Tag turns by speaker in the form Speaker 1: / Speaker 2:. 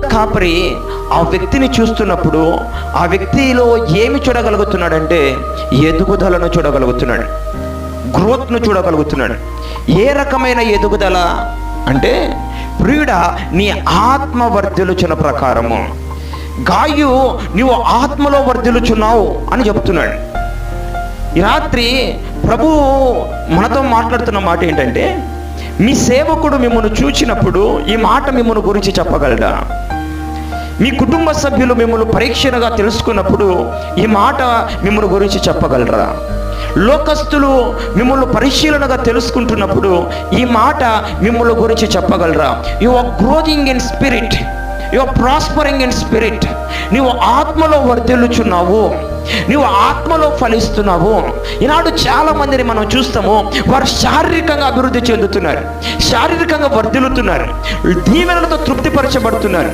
Speaker 1: కాపరి ఆ వ్యక్తిని చూస్తున్నప్పుడు ఆ వ్యక్తిలో ఏమి చూడగలుగుతున్నాడంటే ఎదుగుదలను చూడగలుగుతున్నాడు, గ్రోత్ను చూడగలుగుతున్నాడు. ఏ రకమైన ఎదుగుదల అంటే, ప్రియుడా, నీ ఆత్మ వర్ధిల్లుచున్న ప్రకారము. గాయు, నీవు ఆత్మలో వర్ధిల్లుచున్నావు అని చెప్తున్నాడు. ఈ రాత్రి ప్రభు మనతో మాట్లాడుతున్న మాట ఏంటంటే, మీ సేవకుడు మిమ్మల్ని చూచినప్పుడు ఈ మాట మిమ్మల్ని గురించి చెప్పగలడా? మీ కుటుంబ సభ్యులు మిమ్మల్ని పరీక్షగా తెలుసుకున్నప్పుడు ఈ మాట మిమ్మల్ని గురించి చెప్పగలరా? లోకస్తులు మిమ్మల్ని పరిశీలనగా తెలుసుకుంటున్నప్పుడు ఈ మాట మిమ్మల్ని గురించి చెప్పగలరా? You are growing in spirit, you are prospering in spirit. నీవు ఆత్మలో వర్ధిల్లుచున్నావు, నీవు ఆత్మలో ఫలిస్తున్నావు. ఈనాడు చాలా మందిని మనం చూస్తాము, వారు శారీరకంగా అభివృద్ధి చెందుతున్నారు, శారీరకంగా వర్ధిల్లుతున్నారు, దీవెనలతో తృప్తిపరచబడుతున్నారు.